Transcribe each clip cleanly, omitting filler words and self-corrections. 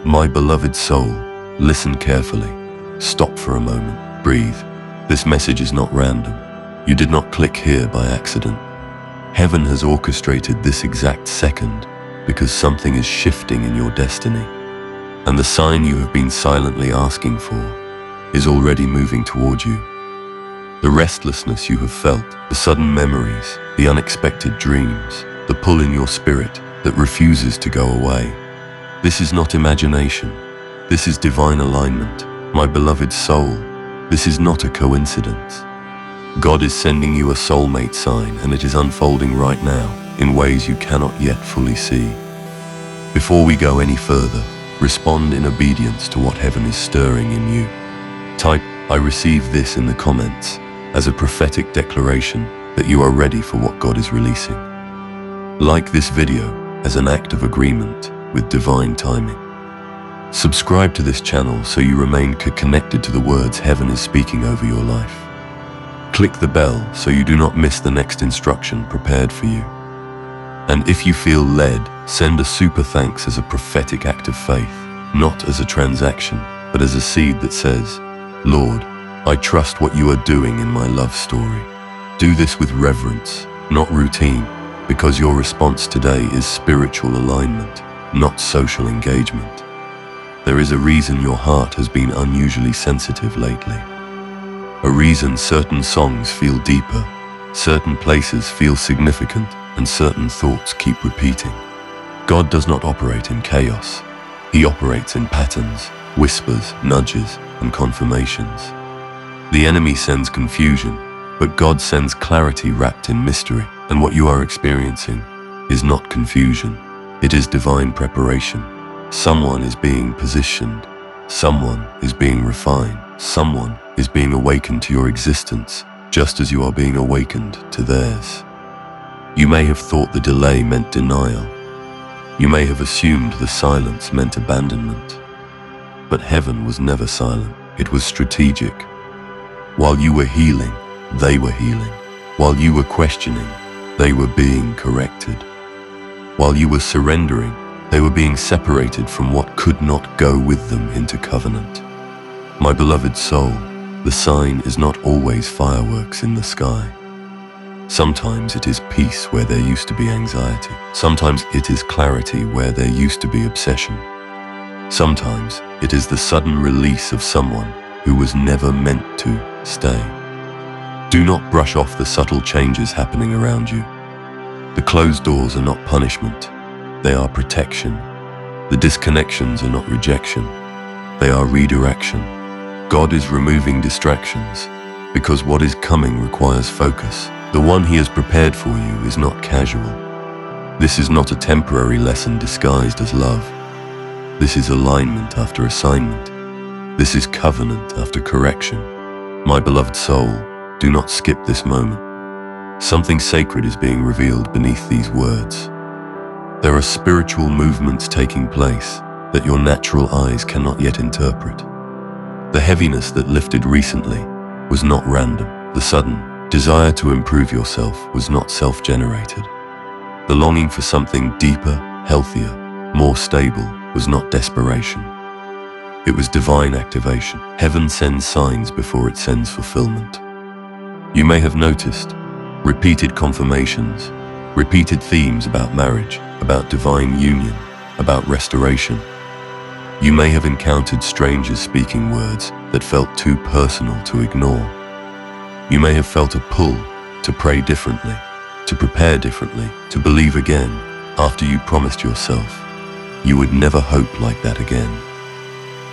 My beloved soul, listen carefully. Stop for a moment. Breathe. This message is not random. You did not click here by accident. Heaven has orchestrated this exact second because something is shifting in your destiny. And the sign you have been silently asking for is already moving toward you. The restlessness you have felt, the sudden memories, the unexpected dreams, the pull in your spirit that refuses to go away. This is not imagination. This is divine alignment. My beloved soul, this is not a coincidence. God is sending you a soulmate sign, and it is unfolding right now in ways you cannot yet fully see. Before we go any further, respond in obedience to what heaven is stirring in you. Type, "I receive this" in the comments as a prophetic declaration that you are ready for what God is releasing. Like this video as an act of agreement with divine timing. Subscribe to this channel so you remain connected to the words heaven is speaking over your life. Click the bell so you do not miss the next instruction prepared for you. And if you feel led, send a super thanks as a prophetic act of faith, not as a transaction, but as a seed that says, "Lord, I trust what you are doing in my love story." Do this with reverence, not routine, because your response today is spiritual alignment, not social engagement. There is a reason your heart has been unusually sensitive lately. A reason certain songs feel deeper, certain places feel significant, and certain thoughts keep repeating. God does not operate in chaos. He operates in patterns, whispers, nudges, and confirmations. The enemy sends confusion, but God sends clarity wrapped in mystery. And what you are experiencing is not confusion. It is divine preparation. Someone is being positioned. Someone is being refined. Someone is being awakened to your existence, just as you are being awakened to theirs. You may have thought the delay meant denial. You may have assumed the silence meant abandonment. But heaven was never silent. It was strategic. While you were healing, they were healing. While you were questioning, they were being corrected. While you were surrendering, they were being separated from what could not go with them into covenant. My beloved soul, the sign is not always fireworks in the sky. Sometimes it is peace where there used to be anxiety. Sometimes it is clarity where there used to be obsession. Sometimes it is the sudden release of someone who was never meant to stay. Do not brush off the subtle changes happening around you. The closed doors are not punishment. They are protection. The disconnections are not rejection. They are redirection. God is removing distractions because what is coming requires focus. The one He has prepared for you is not casual. This is not a temporary lesson disguised as love. This is alignment after assignment. This is covenant after correction. My beloved soul, do not skip this moment. Something sacred is being revealed beneath these words. There are spiritual movements taking place that your natural eyes cannot yet interpret. The heaviness that lifted recently was not random. The sudden desire to improve yourself was not self-generated. The longing for something deeper, healthier, more stable was not desperation. It was divine activation. Heaven sends signs before it sends fulfillment. You may have noticed repeated confirmations, repeated themes about marriage, about divine union, about restoration. You may have encountered strangers speaking words that felt too personal to ignore. You may have felt a pull to pray differently, to prepare differently, to believe again after you promised yourself you would never hope like that again.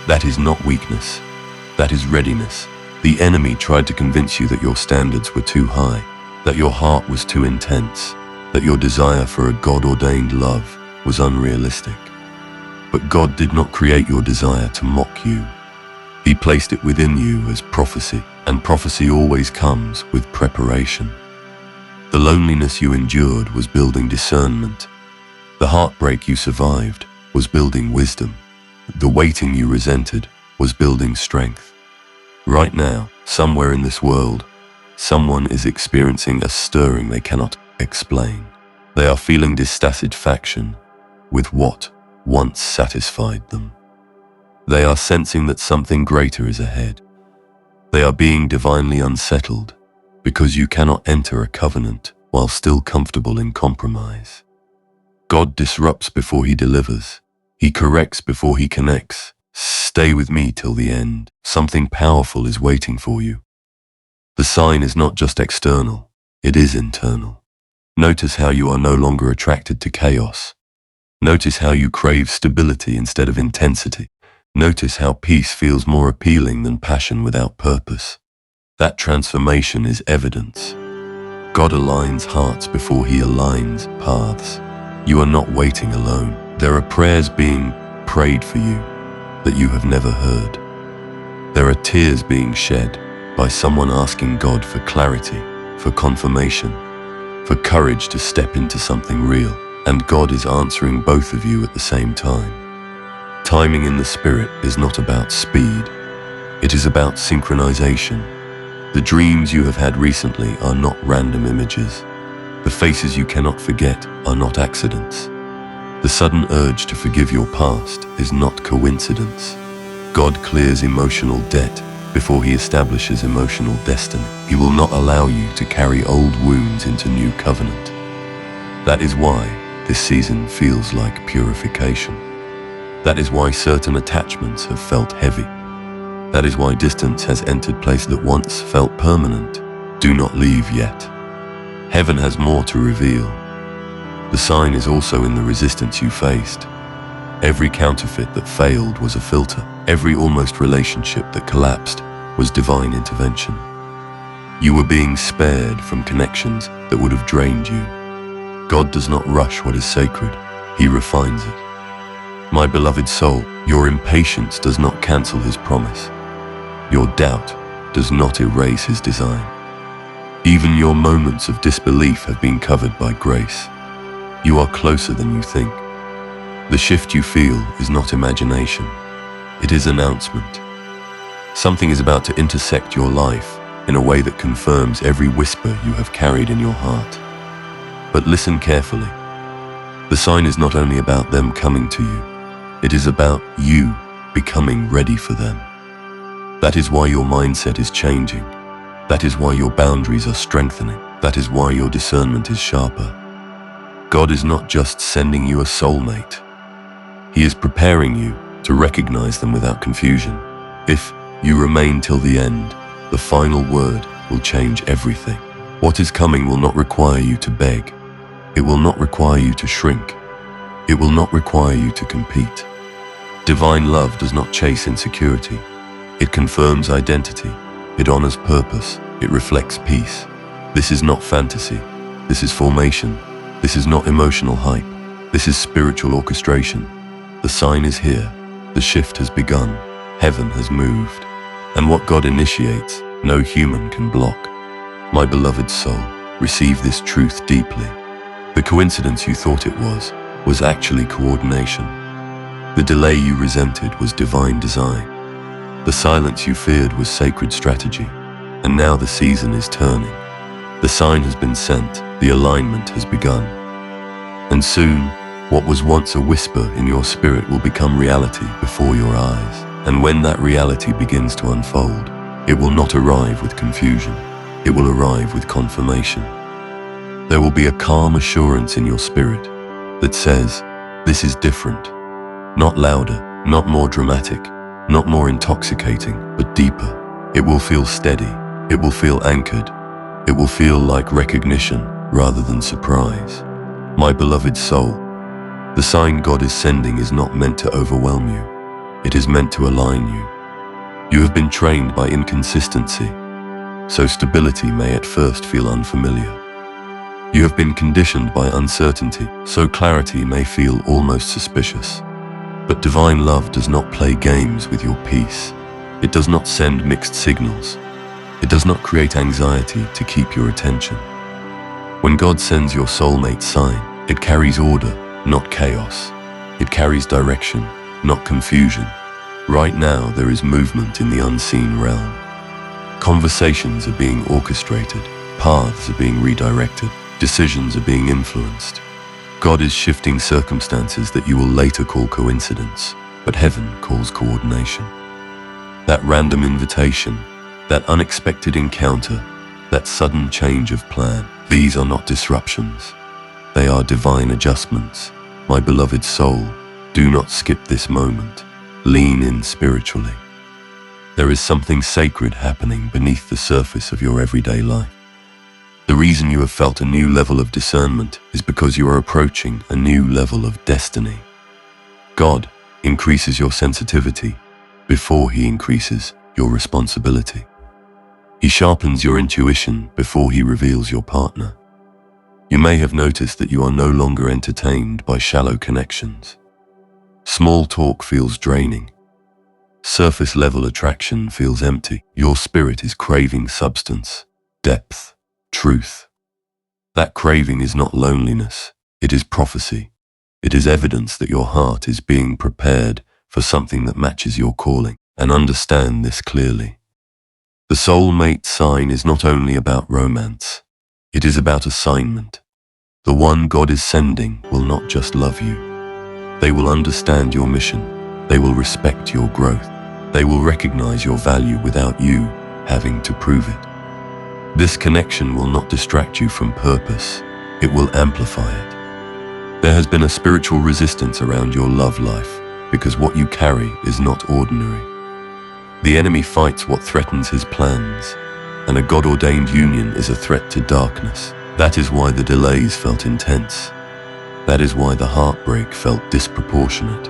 That is not weakness. That is readiness. The enemy tried to convince you that your standards were too high, that your heart was too intense, that your desire for a God-ordained love was unrealistic. But God did not create your desire to mock you. He placed it within you as prophecy, and prophecy always comes with preparation. The loneliness you endured was building discernment. The heartbreak you survived was building wisdom. The waiting you resented was building strength. Right now, somewhere in this world, someone is experiencing a stirring they cannot explain. They are feeling dissatisfaction with what once satisfied them. They are sensing that something greater is ahead. They are being divinely unsettled because you cannot enter a covenant while still comfortable in compromise. God disrupts before he delivers. He corrects before he connects. Stay with me till the end. Something powerful is waiting for you. The sign is not just external, it is internal. Notice how you are no longer attracted to chaos. Notice how you crave stability instead of intensity. Notice how peace feels more appealing than passion without purpose. That transformation is evidence. God aligns hearts before he aligns paths. You are not waiting alone. There are prayers being prayed for you that you have never heard. There are tears being shed by someone asking God for clarity, for confirmation, for courage to step into something real. And God is answering both of you at the same time. Timing in the Spirit is not about speed. It is about synchronization. The dreams you have had recently are not random images. The faces you cannot forget are not accidents. The sudden urge to forgive your past is not coincidence. God clears emotional debt before he establishes emotional destiny. He will not allow you to carry old wounds into new covenant. That is why this season feels like purification. That is why certain attachments have felt heavy. That is why distance has entered place that once felt permanent. Do not leave yet. Heaven has more to reveal. The sign is also in the resistance you faced. Every counterfeit that failed was a filter. Every almost relationship that collapsed was divine intervention. You were being spared from connections that would have drained you. God does not rush what is sacred. He refines it. My beloved soul, your impatience does not cancel his promise. Your doubt does not erase his design. Even your moments of disbelief have been covered by grace. You are closer than you think. The shift you feel is not imagination. It is announcement. Something is about to intersect your life in a way that confirms every whisper you have carried in your heart. But listen carefully. The sign is not only about them coming to you. It is about you becoming ready for them. That is why your mindset is changing. That is why your boundaries are strengthening. That is why your discernment is sharper. God is not just sending you a soulmate. He is preparing you to recognize them without confusion. If you remain till the end, the final word will change everything. What is coming will not require you to beg. It will not require you to shrink. It will not require you to compete. Divine love does not chase insecurity. It confirms identity. It honors purpose. It reflects peace. This is not fantasy. This is formation. This is not emotional hype. This is spiritual orchestration. The sign is here. The shift has begun. Heaven has moved. And what God initiates, no human can block. My beloved soul, receive this truth deeply. The coincidence you thought it was actually coordination. The delay you resented was divine design. The silence you feared was sacred strategy. And now the season is turning. The sign has been sent, the alignment has begun. And soon, what was once a whisper in your spirit will become reality before your eyes. And when that reality begins to unfold, it will not arrive with confusion. It will arrive with confirmation. There will be a calm assurance in your spirit that says, this is different. Not louder, not more dramatic, not more intoxicating, but deeper. It will feel steady. It will feel anchored. It will feel like recognition rather than surprise. My beloved soul, the sign God is sending is not meant to overwhelm you. It is meant to align you. You have been trained by inconsistency, so stability may at first feel unfamiliar. You have been conditioned by uncertainty, so clarity may feel almost suspicious. But divine love does not play games with your peace. It does not send mixed signals. It does not create anxiety to keep your attention. When God sends your soulmate sign, it carries order, not chaos. It carries direction, not confusion. Right now, there is movement in the unseen realm. Conversations are being orchestrated. Paths are being redirected. Decisions are being influenced. God is shifting circumstances that you will later call coincidence. but heaven calls coordination. That random invitation, that unexpected encounter, that sudden change of plan, these are not disruptions. They are divine adjustments. My beloved soul, do not skip this moment. Lean in spiritually. There is something sacred happening beneath the surface of your everyday life. The reason you have felt a new level of discernment is because you are approaching a new level of destiny. God increases your sensitivity before He increases your responsibility. He sharpens your intuition before He reveals your partner. You may have noticed that you are no longer entertained by shallow connections. Small talk feels draining. Surface-level attraction feels empty. Your spirit is craving substance, depth, truth. That craving is not loneliness, it is prophecy. It is evidence that your heart is being prepared for something that matches your calling. And understand this clearly. The soulmate sign is not only about romance, it is about assignment. The one God is sending will not just love you. They will understand your mission. They will respect your growth. They will recognize your value without you having to prove it. This connection will not distract you from purpose. It will amplify it. There has been a spiritual resistance around your love life because what you carry is not ordinary. The enemy fights what threatens his plans, and a God-ordained union is a threat to darkness. That is why the delays felt intense. That is why the heartbreak felt disproportionate.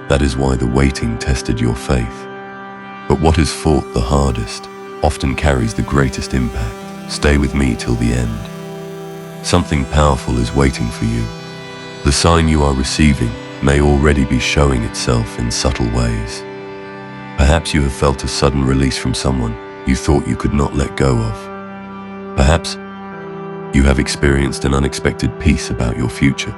That is why the waiting tested your faith. But what is fought the hardest often carries the greatest impact. Stay with me till the end. Something powerful is waiting for you. The sign you are receiving may already be showing itself in subtle ways. Perhaps you have felt a sudden release from someone you thought you could not let go of. Perhaps you have experienced an unexpected peace about your future.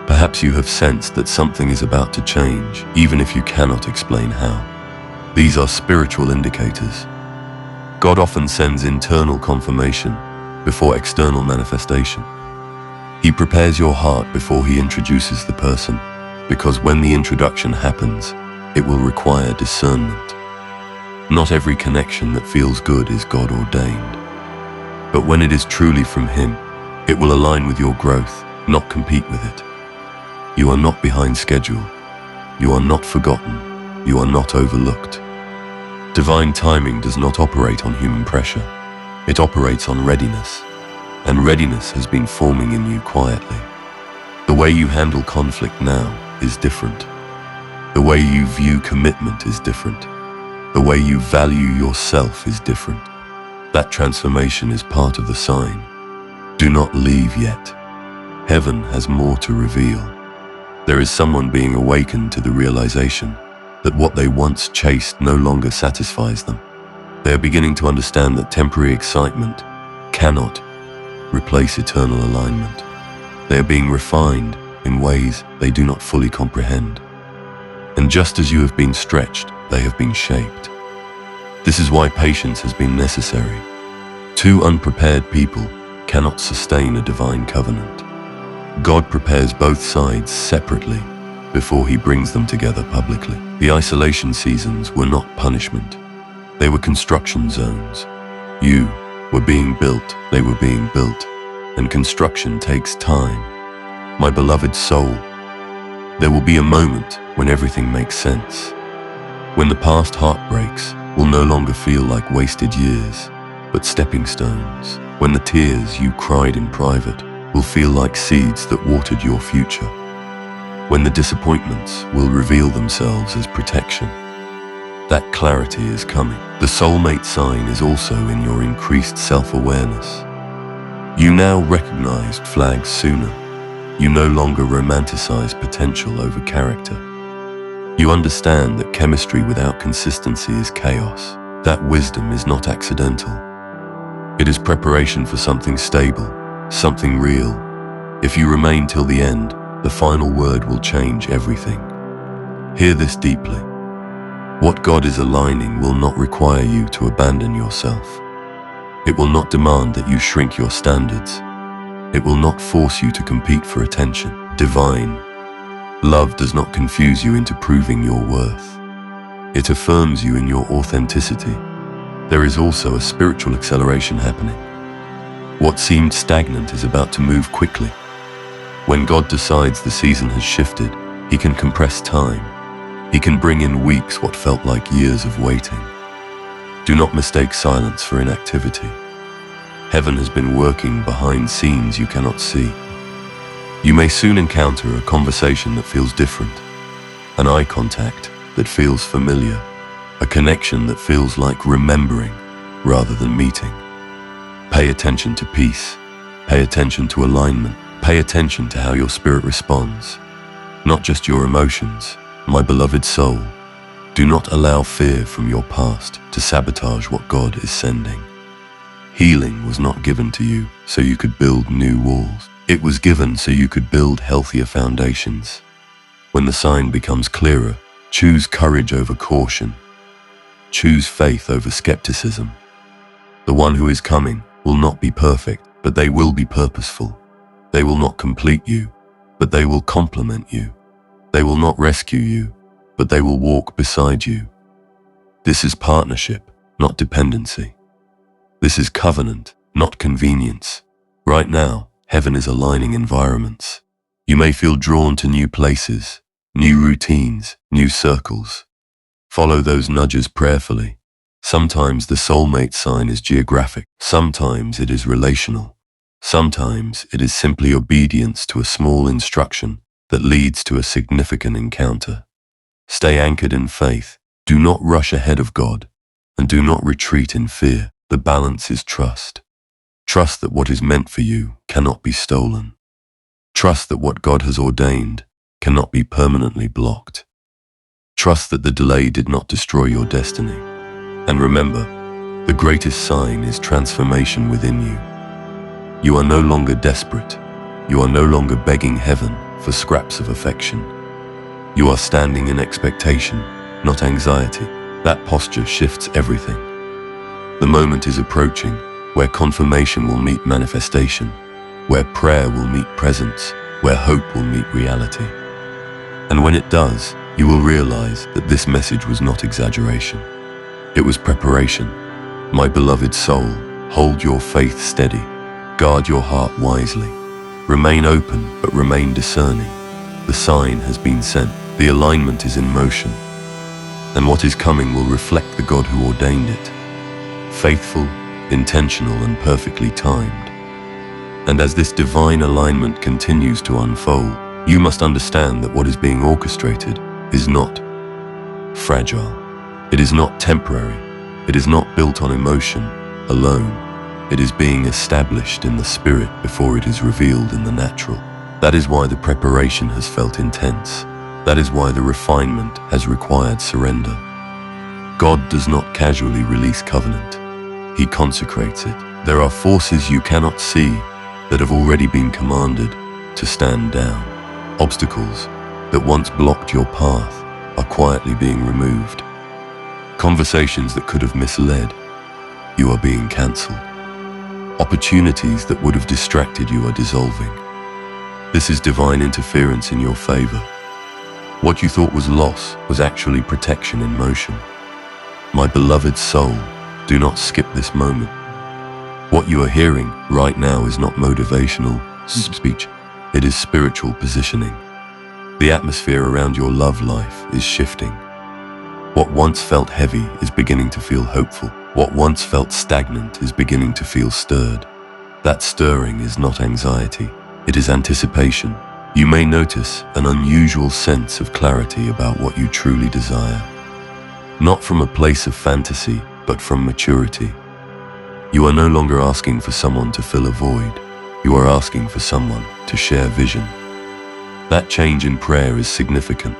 Perhaps you have sensed that something is about to change, even if you cannot explain how. These are spiritual indicators. God often sends internal confirmation before external manifestation. He prepares your heart before He introduces the person, because when the introduction happens, it will require discernment. Not every connection that feels good is God-ordained. But when it is truly from Him, it will align with your growth, not compete with it. You are not behind schedule. You are not forgotten. You are not overlooked. Divine timing does not operate on human pressure. It operates on readiness. And readiness has been forming in you quietly. The way you handle conflict now is different. The way you view commitment is different. The way you value yourself is different. That transformation is part of the sign. Do not leave yet. Heaven has more to reveal. There is someone being awakened to the realization that what they once chased no longer satisfies them. They are beginning to understand that temporary excitement cannot replace eternal alignment. They are being refined in ways they do not fully comprehend. And just as you have been stretched, they have been shaped. This is why patience has been necessary. Two unprepared people cannot sustain a divine covenant. God prepares both sides separately before He brings them together publicly. The isolation seasons were not punishment. They were construction zones. You were being built, they were being built, and construction takes time. My beloved soul, there will be a moment when everything makes sense. When the past heartbreaks will no longer feel like wasted years, but stepping stones. When the tears you cried in private will feel like seeds that watered your future. When the disappointments will reveal themselves as protection. That clarity is coming. The soulmate sign is also in your increased self-awareness. You now recognized flags sooner. You no longer romanticize potential over character. You understand that chemistry without consistency is chaos. That wisdom is not accidental. It is preparation for something stable, something real. If you remain till the end, the final word will change everything. Hear this deeply. What God is aligning will not require you to abandon yourself. It will not demand that you shrink your standards. It will not force you to compete for attention. Divine Love does not confuse you into proving your worth. It affirms you in your authenticity. There is also a spiritual acceleration happening. What seemed stagnant is about to move quickly. When God decides the season has shifted, He can compress time. He can bring in weeks what felt like years of waiting. Do not mistake silence for inactivity. Heaven has been working behind scenes you cannot see. You may soon encounter a conversation that feels different, an eye contact that feels familiar, a connection that feels like remembering rather than meeting. Pay attention to peace. Pay attention to alignment. Pay attention to how your spirit responds, not just your emotions. My beloved soul, do not allow fear from your past to sabotage what God is sending. Healing was not given to you so you could build new walls. It was given so you could build healthier foundations. When the sign becomes clearer, choose courage over caution. Choose faith over skepticism. The one who is coming will not be perfect, but they will be purposeful. They will not complete you, but they will complement you. They will not rescue you, but they will walk beside you. This is partnership, not dependency. This is covenant, not convenience. Right now, heaven is aligning environments. You may feel drawn to new places, new routines, new circles. Follow those nudges prayerfully. Sometimes the soulmate sign is geographic. Sometimes it is relational. Sometimes it is simply obedience to a small instruction that leads to a significant encounter. Stay anchored in faith. Do not rush ahead of God, and do not retreat in fear. The balance is trust. Trust that what is meant for you cannot be stolen. Trust that what God has ordained cannot be permanently blocked. Trust that the delay did not destroy your destiny. And remember, the greatest sign is transformation within you. You are no longer desperate. You are no longer begging heaven for scraps of affection. You are standing in expectation, not anxiety. That posture shifts everything. The moment is approaching where confirmation will meet manifestation, where prayer will meet presence, where hope will meet reality. And when it does, you will realize that this message was not exaggeration. It was preparation. My beloved soul, hold your faith steady. Guard your heart wisely. Remain open, but remain discerning. The sign has been sent. The alignment is in motion. And what is coming will reflect the God who ordained it. Faithful, intentional, and perfectly timed. And as this divine alignment continues to unfold, you must understand that what is being orchestrated is not fragile. It is not temporary. It is not built on emotion alone. It is being established in the spirit before it is revealed in the natural. That is why the preparation has felt intense. That is why the refinement has required surrender. God does not casually release covenant. He consecrates it. There are forces you cannot see that have already been commanded to stand down. Obstacles that once blocked your path are quietly being removed. Conversations that could have misled you are being cancelled. Opportunities that would have distracted you are dissolving. This is divine interference in your favor. What you thought was loss was actually protection in motion. My beloved soul, do not skip this moment. What you are hearing right now is not motivational speech. It is spiritual positioning. The atmosphere around your love life is shifting. What once felt heavy is beginning to feel hopeful. What once felt stagnant is beginning to feel stirred. That stirring is not anxiety. It is anticipation. You may notice an unusual sense of clarity about what you truly desire. Not from a place of fantasy, but from maturity. You are no longer asking for someone to fill a void. You are asking for someone to share vision. That change in prayer is significant.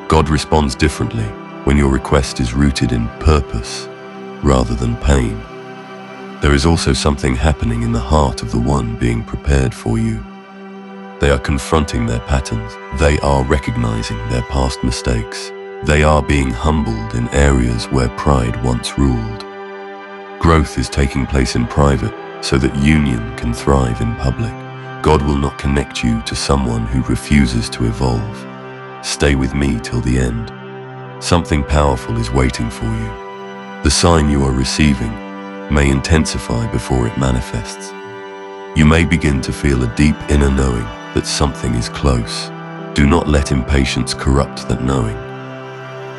God responds differently when your request is rooted in purpose rather than pain. There is also something happening in the heart of the one being prepared for you. They are confronting their patterns. They are recognizing their past mistakes. They are being humbled in areas where pride once ruled. Growth is taking place in private so that union can thrive in public. God will not connect you to someone who refuses to evolve. Stay with me till the end. Something powerful is waiting for you. The sign you are receiving may intensify before it manifests. You may begin to feel a deep inner knowing that something is close. Do not let impatience corrupt that knowing.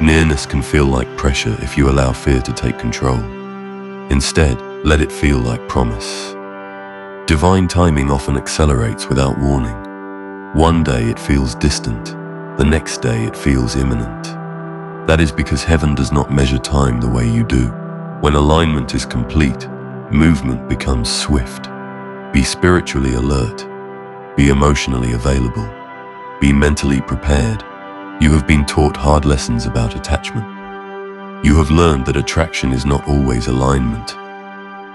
Nearness can feel like pressure if you allow fear to take control. Instead, let it feel like promise. Divine timing often accelerates without warning. One day it feels distant, the next day it feels imminent. That is because heaven does not measure time the way you do. When alignment is complete, movement becomes swift. Be spiritually alert. Be emotionally available. Be mentally prepared. You have been taught hard lessons about attachment. You have learned that attraction is not always alignment.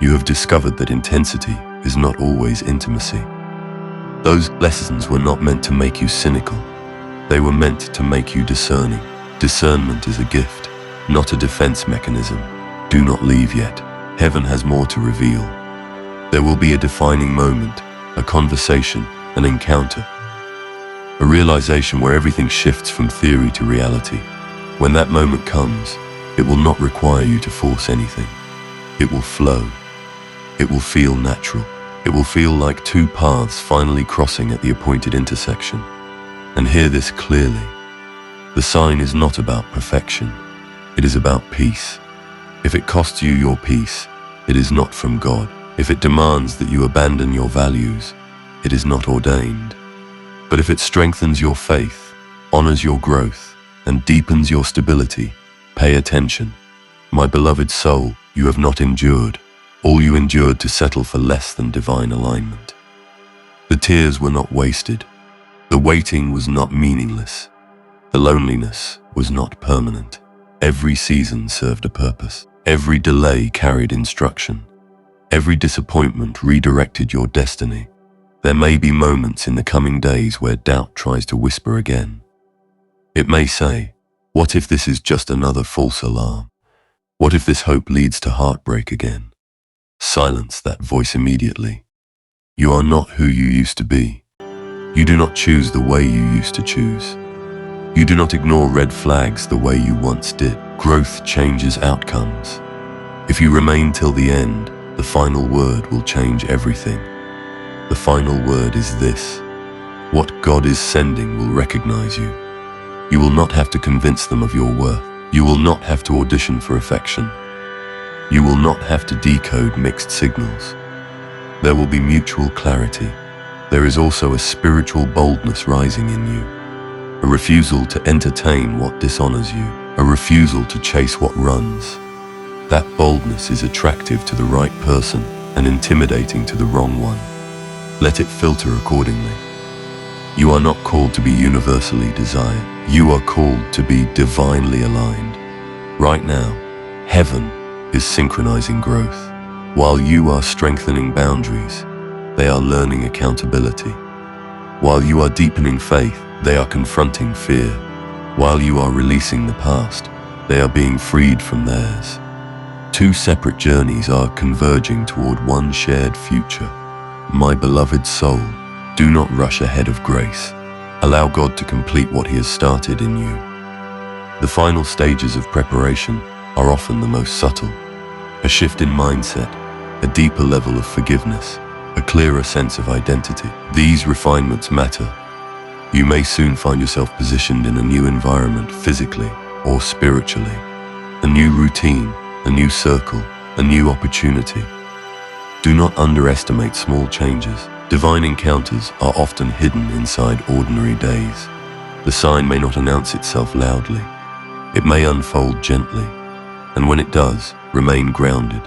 You have discovered that intensity is not always intimacy. Those lessons were not meant to make you cynical. They were meant to make you discerning. Discernment is a gift, not a defense mechanism. Do not leave yet. Heaven has more to reveal. There will be a defining moment, a conversation, an encounter, a realization where everything shifts from theory to reality. When that moment comes, it will not require you to force anything. It will flow. It will feel natural. It will feel like two paths finally crossing at the appointed intersection. And hear this clearly. The sign is not about perfection. It is about peace. If it costs you your peace, it is not from God. If it demands that you abandon your values, it is not ordained. But if it strengthens your faith, honors your growth, and deepens your stability, pay attention. My beloved soul, you have not endured all you endured to settle for less than divine alignment. The tears were not wasted. The waiting was not meaningless. The loneliness was not permanent. Every season served a purpose. Every delay carried instruction. Every disappointment redirected your destiny. There may be moments in the coming days where doubt tries to whisper again. It may say, what if this is just another false alarm? What if this hope leads to heartbreak again? Silence that voice immediately. You are not who you used to be. You do not choose the way you used to choose. You do not ignore red flags the way you once did. Growth changes outcomes. If you remain till the end, the final word will change everything. The final word is this: what God is sending will recognize you. You will not have to convince them of your worth. You will not have to audition for affection. You will not have to decode mixed signals. There will be mutual clarity. There is also a spiritual boldness rising in you. A refusal to entertain what dishonors you. A refusal to chase what runs. That boldness is attractive to the right person and intimidating to the wrong one. Let it filter accordingly. You are not called to be universally desired. You are called to be divinely aligned. Right now, heaven is synchronizing growth. While you are strengthening boundaries, they are learning accountability. While you are deepening faith, they are confronting fear. While you are releasing the past, they are being freed from theirs. Two separate journeys are converging toward one shared future. My beloved soul, do not rush ahead of grace. Allow God to complete what He has started in you. The final stages of preparation are often the most subtle. A shift in mindset, a deeper level of forgiveness, a clearer sense of identity. These refinements matter. You may soon find yourself positioned in a new environment physically or spiritually. A new routine, a new circle, a new opportunity. Do not underestimate small changes. Divine encounters are often hidden inside ordinary days. The sign may not announce itself loudly. It may unfold gently, and when it does, remain grounded.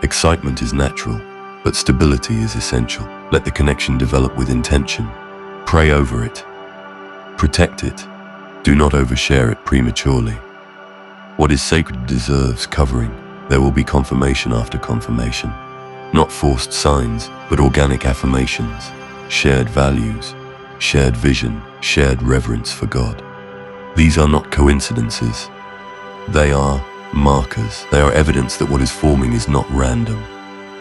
Excitement is natural, but stability is essential. Let the connection develop with intention. Pray over it. Protect it. Do not overshare it prematurely. What is sacred deserves covering. There will be confirmation after confirmation. Not forced signs, but organic affirmations. Shared values, shared vision, shared reverence for God. These are not coincidences. They are markers. They are evidence that what is forming is not random.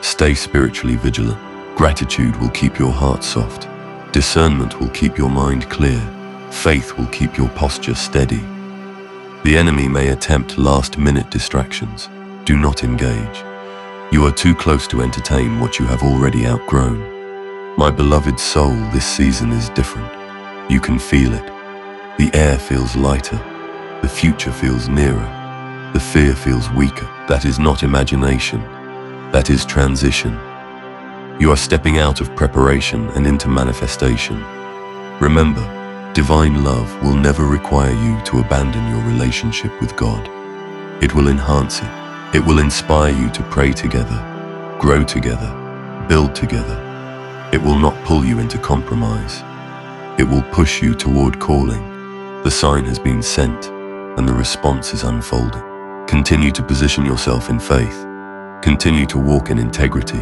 Stay spiritually vigilant. Gratitude will keep your heart soft. Discernment will keep your mind clear. Faith will keep your posture steady. The enemy may attempt last-minute distractions. Do not engage. You are too close to entertain what you have already outgrown. My beloved soul, this season is different. You can feel it. The air feels lighter. The future feels nearer. The fear feels weaker. That is not imagination. That is transition. You are stepping out of preparation and into manifestation. Remember, divine love will never require you to abandon your relationship with God. It will enhance it. It will inspire you to pray together, grow together, build together. It will not pull you into compromise. It will push you toward calling. The sign has been sent, and the response is unfolding. Continue to position yourself in faith. Continue to walk in integrity.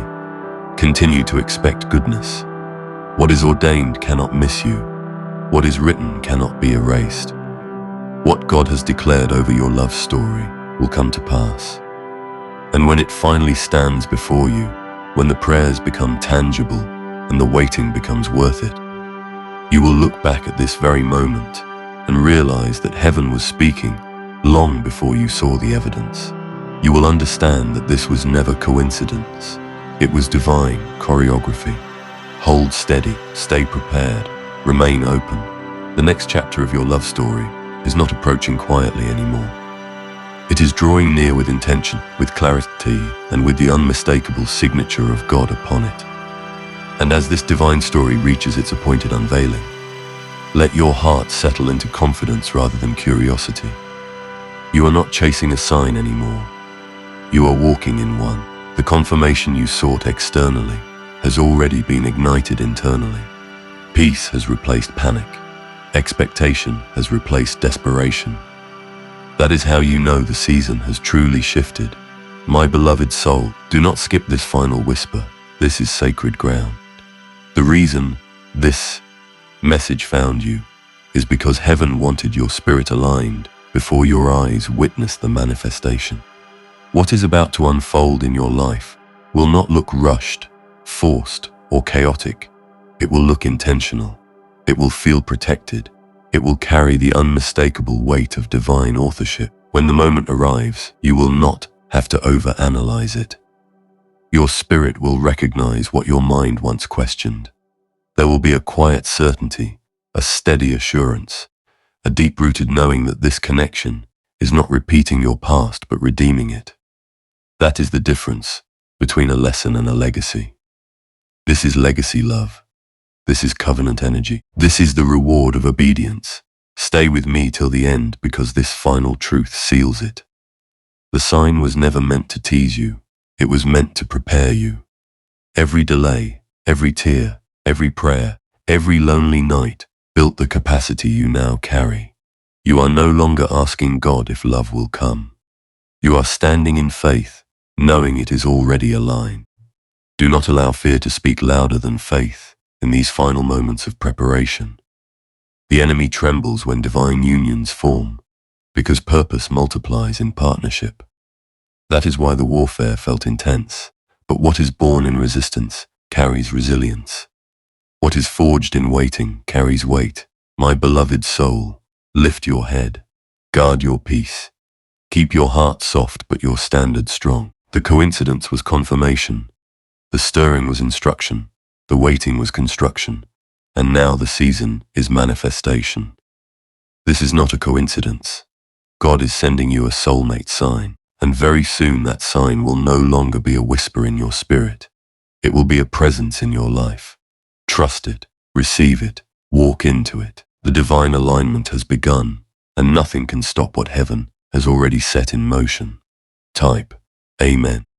Continue to expect goodness. What is ordained cannot miss you. What is written cannot be erased. What God has declared over your love story will come to pass. And when it finally stands before you, when the prayers become tangible and the waiting becomes worth it, you will look back at this very moment and realize that heaven was speaking long before you saw the evidence. You will understand that this was never coincidence. It was divine choreography. Hold steady, stay prepared, remain open. The next chapter of your love story is not approaching quietly anymore. It is drawing near with intention, with clarity, and with the unmistakable signature of God upon it. And as this divine story reaches its appointed unveiling, let your heart settle into confidence rather than curiosity. You are not chasing a sign anymore. You are walking in one. The confirmation you sought externally has already been ignited internally. Peace has replaced panic. Expectation has replaced desperation. That is how you know the season has truly shifted. My beloved soul, do not skip this final whisper. This is sacred ground. The reason this message found you is because heaven wanted your spirit aligned before your eyes witnessed the manifestation. What is about to unfold in your life will not look rushed, forced, or chaotic. It will look intentional. It will feel protected. It will carry the unmistakable weight of divine authorship. When the moment arrives, you will not have to overanalyze it. Your spirit will recognize what your mind once questioned. There will be a quiet certainty, a steady assurance, a deep-rooted knowing that this connection is not repeating your past but redeeming it. That is the difference between a lesson and a legacy. This is legacy love. This is covenant energy. This is the reward of obedience. Stay with me till the end because this final truth seals it. The sign was never meant to tease you. It was meant to prepare you. Every delay, every tear, every prayer, every lonely night built the capacity you now carry. You are no longer asking God if love will come. You are standing in faith, knowing it is already aligned. Do not allow fear to speak louder than faith in these final moments of preparation. The enemy trembles when divine unions form, because purpose multiplies in partnership. That is why the warfare felt intense, but what is born in resistance carries resilience. What is forged in waiting carries weight. My beloved soul, lift your head, guard your peace. Keep your heart soft but your standard strong. The coincidence was confirmation. The stirring was instruction. The waiting was construction. And now the season is manifestation. This is not a coincidence. God is sending you a soulmate sign, and very soon that sign will no longer be a whisper in your spirit. It will be a presence in your life. Trust it, receive it, walk into it. The divine alignment has begun, and nothing can stop what heaven has already set in motion. Type, Amen.